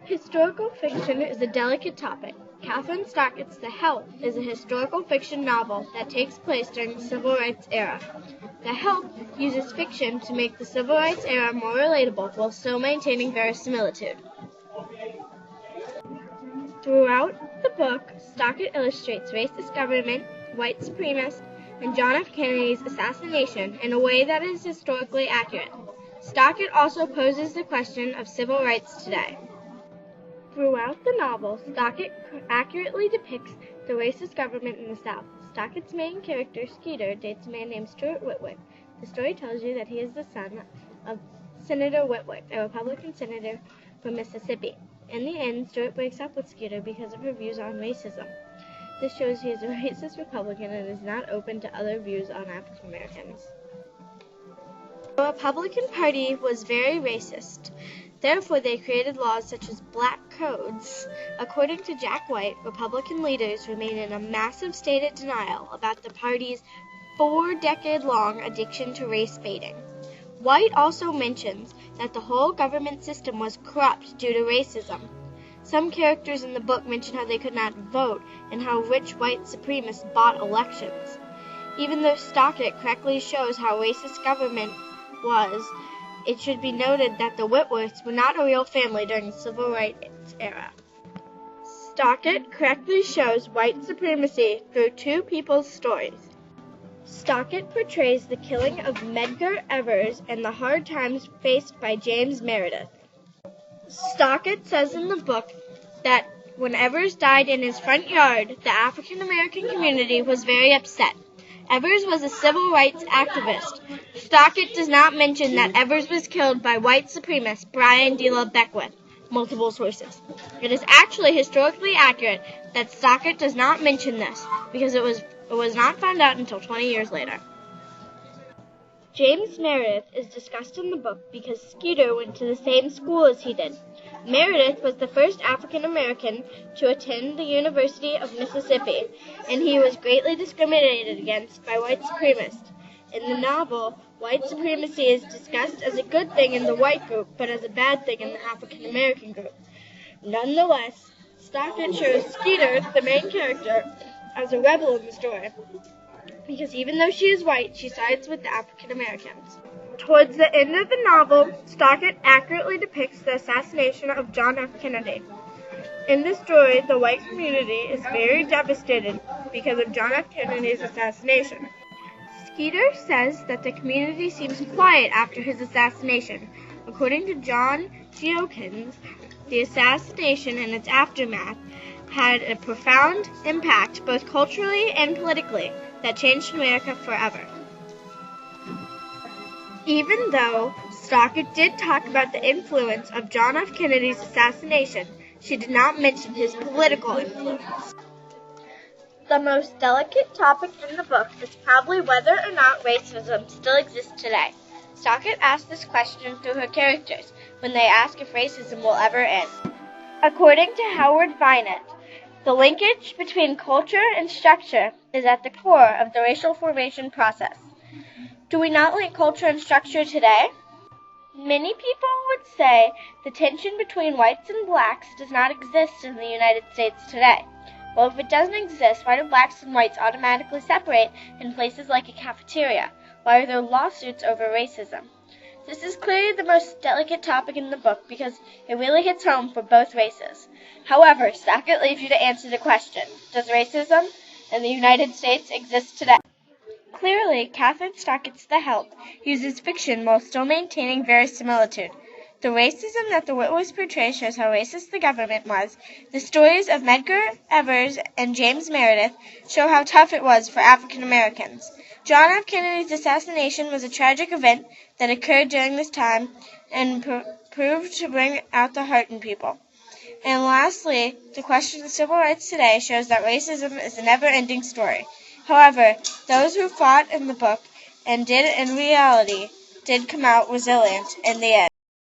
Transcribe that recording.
Historical fiction is a delicate topic. Kathryn Stockett's The Help is a historical fiction novel that takes place during the Civil Rights era. The Help uses fiction to make the Civil Rights era more relatable while still maintaining verisimilitude. Throughout the book, Stockett illustrates racist government, white supremacists, and John F. Kennedy's assassination in a way that is historically accurate. Stockett also poses the question of civil rights today. Throughout the novel, Stockett accurately depicts the racist government in the South. Stockett's main character, Skeeter, dates a man named Stuart Whitworth. The story tells you that he is the son of Senator Whitworth, a Republican senator from Mississippi. In the end, Stuart breaks up with Skeeter because of her views on racism. This shows he is a racist Republican and is not open to other views on African Americans. The Republican Party was very racist. Therefore, they created laws such as black codes. According to Jack White, Republican leaders remain in a massive state of denial about the party's 4-decade-long addiction to race baiting. White also mentions that the whole government system was corrupt due to racism. Some characters in the book mention how they could not vote and how rich white supremacists bought elections. Even though Stockett correctly shows how racist government was, it should be noted that the Whitworths were not a real family during the Civil Rights era. Stockett correctly shows white supremacy through two people's stories. Stockett portrays the killing of Medgar Evers and the hard times faced by James Meredith. Stockett says in the book that when Evers died in his front yard, the African American community was very upset. Evers was a civil rights activist. Stockett does not mention that Evers was killed by white supremacist Brian D. Beckwith, multiple sources. It is actually historically accurate that Stockett does not mention this because it was not found out until 20 years later. James Meredith is discussed in the book because Skeeter went to the same school as he did. Meredith was the first African American to attend the University of Mississippi, and he was greatly discriminated against by white supremacists. In the novel, white supremacy is discussed as a good thing in the white group, but as a bad thing in the African American group. Nonetheless, Stockett shows Skeeter, the main character, as a rebel in the story, because even though she is white, she sides with the African Americans. Towards the end of the novel, Stockett accurately depicts the assassination of John F. Kennedy. In this story, the white community is very devastated because of John F. Kennedy's assassination. Skeeter says that the community seems quiet after his assassination. According to John Geokins, the assassination and its aftermath had a profound impact both culturally and politically that changed America forever. Even though Stockett did talk about the influence of John F. Kennedy's assassination, she did not mention his political influence. The most delicate topic in the book is probably whether or not racism still exists today. Stockett asked this question through her characters when they ask if racism will ever end. According to Howard Vinett, the linkage between culture and structure is at the core of the racial formation process. Do we not link culture and structure today? Many people would say the tension between whites and blacks does not exist in the United States today. Well, if it doesn't exist, why do blacks and whites automatically separate in places like a cafeteria? Why are there lawsuits over racism? This is clearly the most delicate topic in the book because it really hits home for both races. However, Stockett leaves you to answer the question, does racism in the United States exist today? Clearly, Kathryn Stockett's The Help uses fiction while still maintaining verisimilitude. The racism that the Whitworths portray shows how racist the government was. The stories of Medgar Evers and James Meredith show how tough it was for African Americans. John F. Kennedy's assassination was a tragic event that occurred during this time and proved to bring out the heart in people. And lastly, the question of civil rights today shows that racism is a never-ending story. However, those who fought in the book and did in reality did come out resilient in the end.